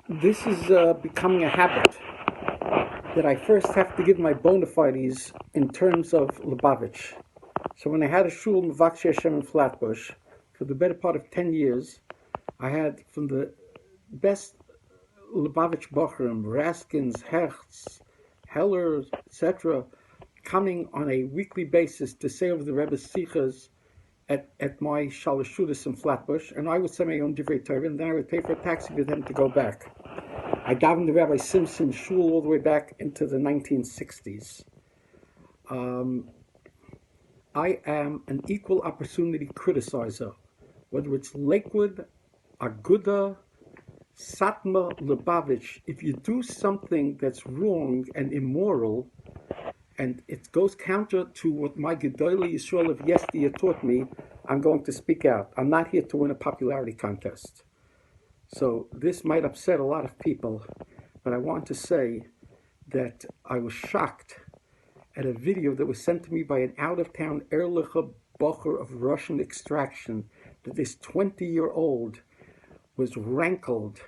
This is becoming a habit that I first have to give my bona fides in terms of Lubavitch. So when I had a shul in Mvakshi Hashem in Flatbush, for the better part of 10 years, I had from the best Lubavitch Bochurim, Raskins, Hertz, Heller, etc., coming on a weekly basis to say over the Rebbe's Sichas at my Shalosh Shudas in Flatbush, and I would say my own Divrei Torah, and then I would pay for a taxi for them to go back. I davened the Rabbi Simpson shul all the way back into the 1960s. I am an equal opportunity criticizer, whether it's Lakewood, Aguda, Satmar, Lubavitch. If you do something that's wrong and immoral, and it goes counter to what my Gedolei Yisrael of yesteryear taught me, I'm going to speak out. I'm not here to win a popularity contest. So this might upset a lot of people, but I want to say that I was shocked at a video that was sent to me by an out-of-town Erlicher Bocher of Russian extraction, that this 20-year-old was rankled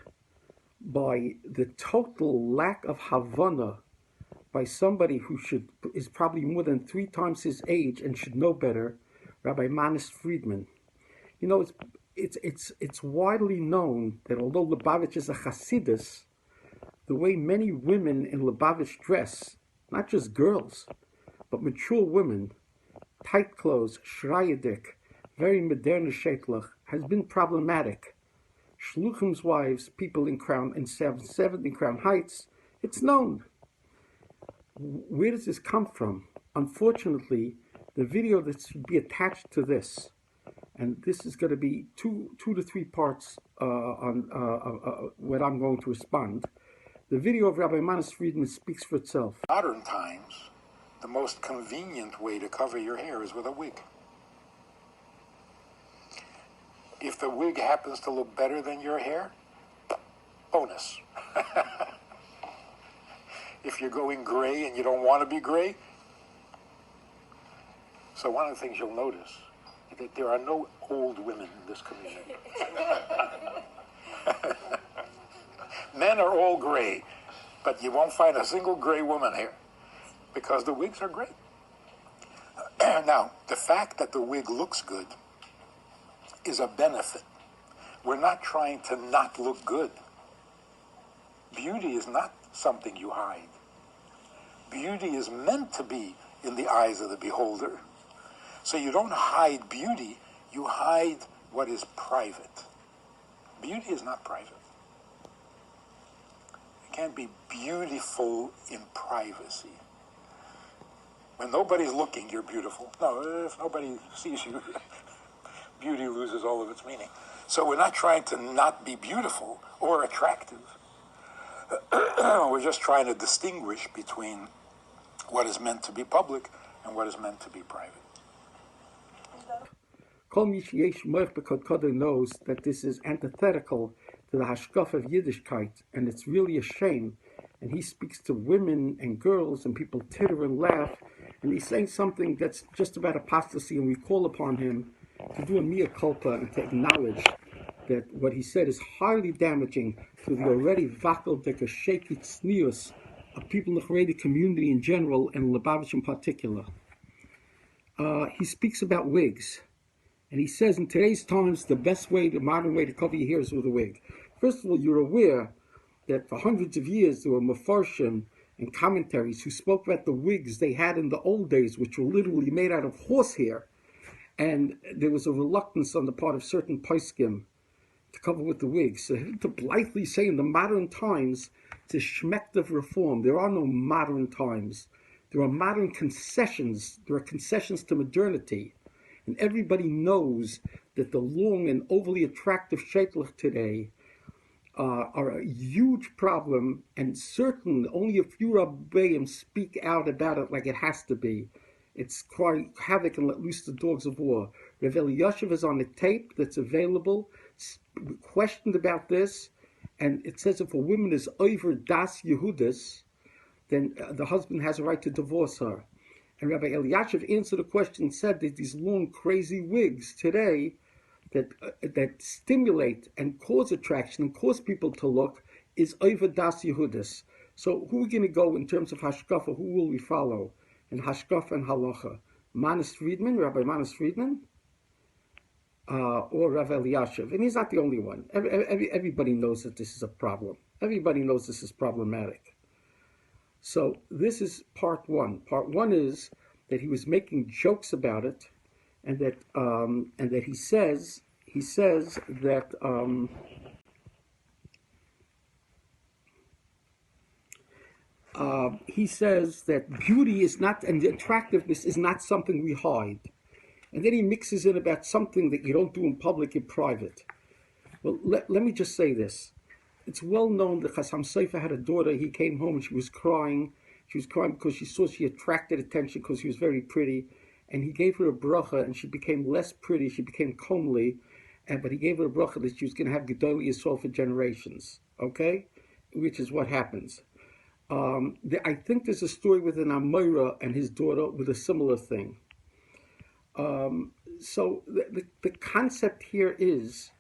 by the total lack of Havana by somebody who is probably more than 3 times his age and should know better, Rabbi Manis Friedman. You know, it's widely known that although Lubavitch is a Hasidus, the way many women in Lubavitch dress, not just girls, but mature women, tight clothes, shrayadik, very modern sheitlach, has been problematic. Shluchim's wives, people in 7th in Crown Heights, it's known. Where does this come from? Unfortunately, the video that should be attached to this, and this is going to be two to three parts on what I'm going to respond. The video of Rabbi Manis Friedman speaks for itself. Modern times, the most convenient way to cover your hair is with a wig. If the wig happens to look better than your hair, bonus. If you're going gray and you don't want to be gray. So one of the things you'll notice is that there are no old women in this community. Men are all gray, but you won't find a single gray woman here because the wigs are great. Now, the fact that the wig looks good is a benefit. We're not trying to not look good. Beauty is not something you hide. Beauty is meant to be in the eyes of the beholder. So you don't hide beauty, you hide what is private. Beauty is not private. You can't be beautiful in privacy. When nobody's looking, you're beautiful. No, if nobody sees you, beauty loses all of its meaning. So we're not trying to not be beautiful or attractive. We're just trying to distinguish between what is meant to be public and what is meant to be private. Kol Mish Yesh Moich B'Kod Kodei knows that this is antithetical to the hashkaf of Yiddishkeit, and it's really a shame. And he speaks to women and girls, and people titter and laugh, and he's saying something that's just about apostasy, and we call upon him to do a mea culpa and to acknowledge that what he said is highly damaging to the already vakel shaky tznius of people in the Haredi community in general and Lubavitch in particular. He speaks about wigs, and he says in today's times the modern way to cover your hair is with a wig. First of all, you're aware that for hundreds of years there were mafarshim and commentaries who spoke about the wigs they had in the old days, which were literally made out of horsehair, and there was a reluctance on the part of certain poskim to cover with the wigs. So to blithely say in the modern times, it's a shmekt of reform. There are no modern times. There are modern concessions. There are concessions to modernity. And everybody knows that the long and overly attractive sheitlach today are a huge problem, and only a few rabbeim speak out about it like it has to be. It's quite havoc and let loose the dogs of war. Rav Elyashiv is on a tape that's available, questioned about this, and it says if a woman is over das Yehudis, then the husband has a right to divorce her. And Rabbi Elyashiv answered the question and said that these long, crazy wigs today, that stimulate and cause attraction and cause people to look is over das Yehudis. So who are we going to go in terms of hashkafa? Who will we follow in hashkafa and halacha? Manis Friedman, Rabbi Manis Friedman, or Rav Eliashiv, and he's not the only one. Everybody knows that this is a problem. Everybody knows this is problematic. So this is part one. Part one is that he was making jokes about it, and that he says that he says that beauty is not, and attractiveness is not something we hide. And then he mixes in about something that you don't do in public, in private. Well, let me just say this. It's well known that Chassam Sofer had a daughter. He came home and she was crying. She was crying because she saw she attracted attention because she was very pretty. And he gave her a bracha, and she became less pretty. She became comely. But he gave her a bracha that she was going to have Gedolei Yisrael for generations. Okay? Which is what happens. I think there's a story with an Amora and his daughter with a similar thing. So the concept here is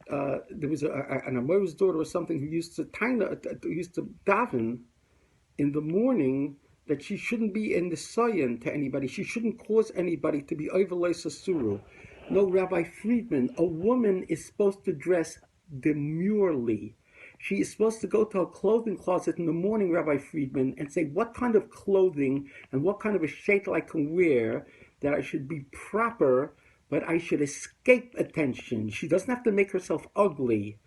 there was an Amora's daughter or something who used to daven in the morning that she shouldn't be in the sayan to anybody. She shouldn't cause anybody to be overlay sasuru. No, Rabbi Friedman, a woman is supposed to dress demurely. She is supposed to go to her clothing closet in the morning, Rabbi Friedman, and say what kind of clothing and what kind of a sheitel I can wear, that I should be proper, but I should escape attention. She doesn't have to make herself ugly.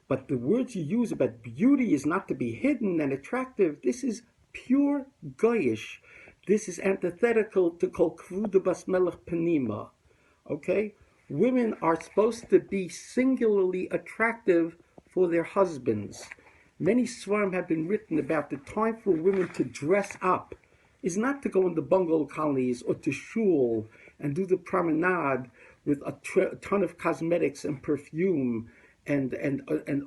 But the words you use about beauty is not to be hidden and attractive. This is pure goyish. This is antithetical to kol kvuda bas melech penima. Okay? Women are supposed to be singularly attractive for their husbands. Many svarim have been written about the time for women to dress up is not to go in the bungalow colonies or to shul and do the promenade with a ton of cosmetics and perfume and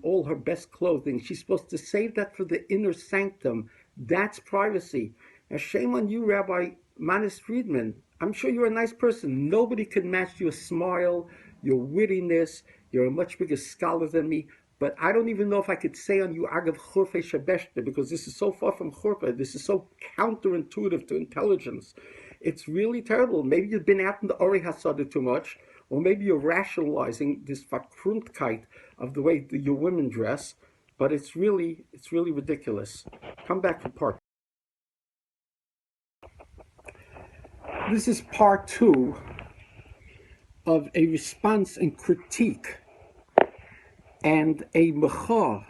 all her best clothing. She's supposed to save that for the inner sanctum. That's privacy. Now, shame on you, Rabbi Manis Friedman. I'm sure you're a nice person. Nobody can match your smile, your wittiness. You're a much bigger scholar than me. But I don't even know if I could say on you Agav Churfe Shabeshte, because this is so far from Churfe. This is so counterintuitive to intelligence. It's really terrible. Maybe you've been out in the Ori Hasada too much, or maybe you're rationalizing this Verkrumtkeit of the way your women dress, but it's really ridiculous. Come back to part. This is part two of a response and critique and a mecha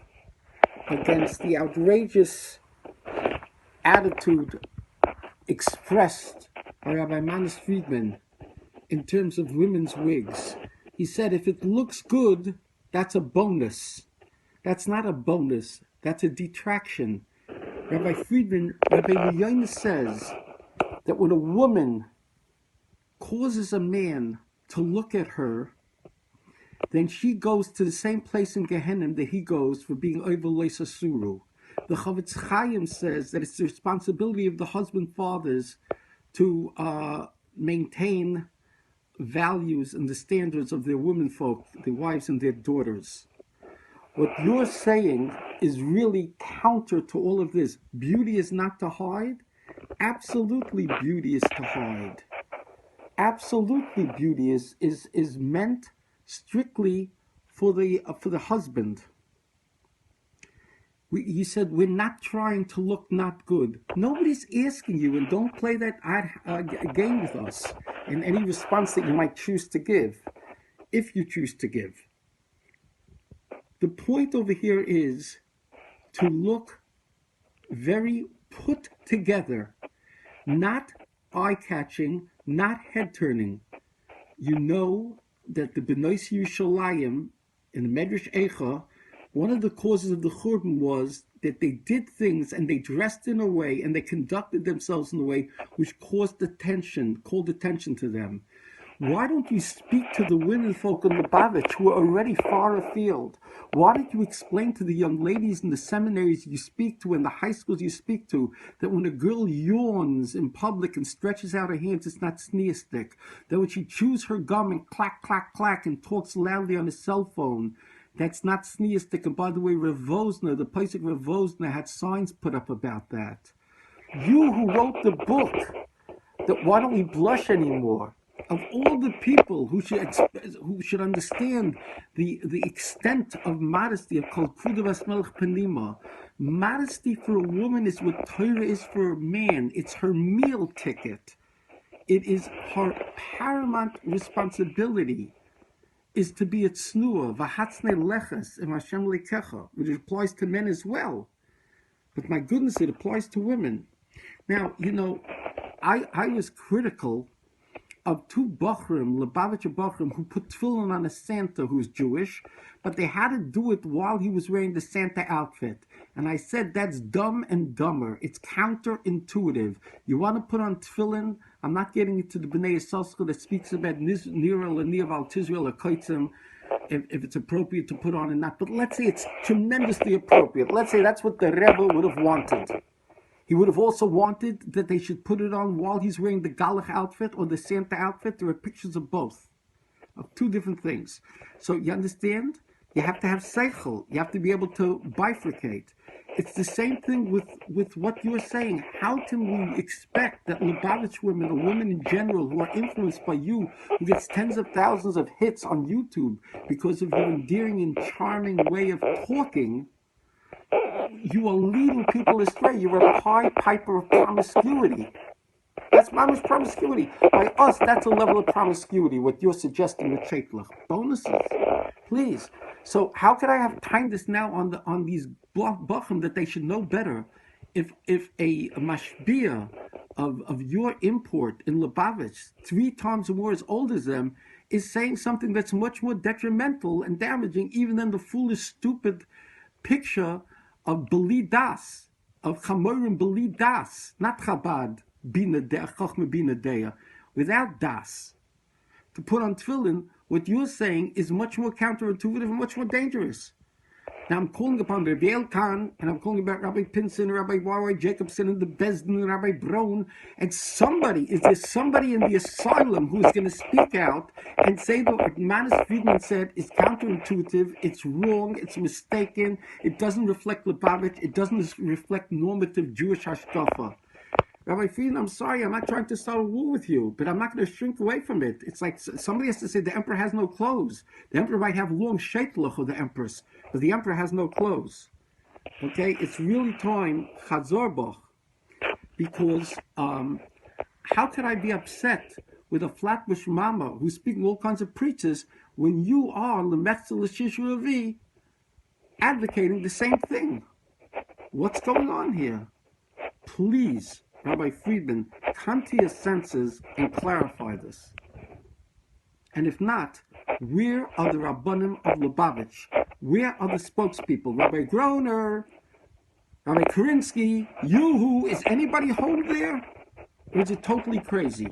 against the outrageous attitude expressed by Rabbi Manis Friedman in terms of women's wigs. He said, if it looks good, that's a bonus. That's not a bonus. That's a detraction. Rabbi Friedman, Rabbi Levin says that when a woman causes a man to look at her, then she goes to the same place in Gehenna that he goes for being overlay sasuru. The Chavetz Chaim says that it's the responsibility of the husband fathers to maintain values and the standards of their womenfolk, their wives and their daughters. What you're saying is really counter to all of this. Beauty is not to hide. Absolutely, beauty is to hide. Absolutely, beauty is meant strictly for the husband. You said we're not trying to look not good. Nobody's asking you, and don't play that game with us in any response that you might choose to give, if you choose to give. The point over here is to look very put together, not eye-catching, not head-turning. You know that the Benois Yerushalayim in the Medrash Eicha, one of the causes of the Churban was that they did things and they dressed in a way and they conducted themselves in a way which called attention to them. Why don't you speak to the women folk in Lubavitch who are already far afield? Why don't you explain to the young ladies in the seminaries you speak to and the high schools you speak to that when a girl yawns in public and stretches out her hands, it's not sneistic? That when she chews her gum and clack, clack, clack and talks loudly on a cell phone, that's not sneistic. And by the way, Rav Vosner, the Pesach Rav Vosner, had signs put up about that. You who wrote the book, that why don't we blush anymore? Of all the people who should understand the extent of modesty, of Kol Kudavas Melech Panima, modesty for a woman is what Torah is for a man. It's her meal ticket. It is her paramount responsibility is to be a tznuah, v'hatzne leches, and Hashem lekecha, which applies to men as well. But my goodness, it applies to women. Now, I was critical of two Bochrim, Lubavitcher Bochrim, who put tefillin on a Santa who's Jewish, but they had to do it while he was wearing the Santa outfit. And I said, that's dumb and dumber. It's counterintuitive. You want to put on tefillin? I'm not getting into the Bnei Yisrael that speaks about Nira L'Niav Al Tizrael or Kaitzim, if it's appropriate to put on or not. But let's say it's tremendously appropriate. Let's say that's what the Rebbe would have wanted. He would have also wanted that they should put it on while he's wearing the Galach outfit or the Santa outfit. There are pictures of both, of two different things. So you understand? You have to have seichel. You have to be able to bifurcate. It's the same thing with what you're saying. How can we expect that Lubavitch women, or women in general, who are influenced by you, who gets tens of thousands of hits on YouTube because of your endearing and charming way of talking, you are leading people astray. You're a Pied Piper of promiscuity. That's mamish promiscuity. By us, that's a level of promiscuity, what you're suggesting with Sheitlach. Bonuses. Please. So how could I have kindness now on these Bachim that they should know better if a mashbia of your import in Lubavitch, 3 times or more as old as them, is saying something that's much more detrimental and damaging even than the foolish, stupid picture of Beli Das, of Chamorim Beli Das, not Chabad, Bina Dea, Chochma Bina Dea, without Das. To put on tefillin, what you're saying is much more counterintuitive and much more dangerous. Now I'm calling upon Rabbi Elkan, and I'm calling about Rabbi Pinson, Rabbi Y.Y. Jacobson, and the Bezdin, and Rabbi Brown, and is there somebody in the asylum who's going to speak out and say that what Manis Friedman said is counterintuitive, it's wrong, it's mistaken, it doesn't reflect Lubavitch, it doesn't reflect normative Jewish hashkafa. Rabbi Friedman, I'm sorry, I'm not trying to start a war with you, but I'm not going to shrink away from it. It's like somebody has to say the emperor has no clothes. The emperor might have long sheitlach of the empress, but the emperor has no clothes. Okay, it's really time, Chazorbach, because how could I be upset with a flatbush mama who's speaking all kinds of preachers when you are Lemetzel L'Shishu advocating the same thing? What's going on here? Please, Rabbi Friedman, come to your senses and clarify this. And if not, where are the Rabbanim of Lubavitch? Where are the spokespeople? Rabbi Groner, Rabbi Karinsky, Yoo-hoo, is anybody home there? Or is it totally crazy?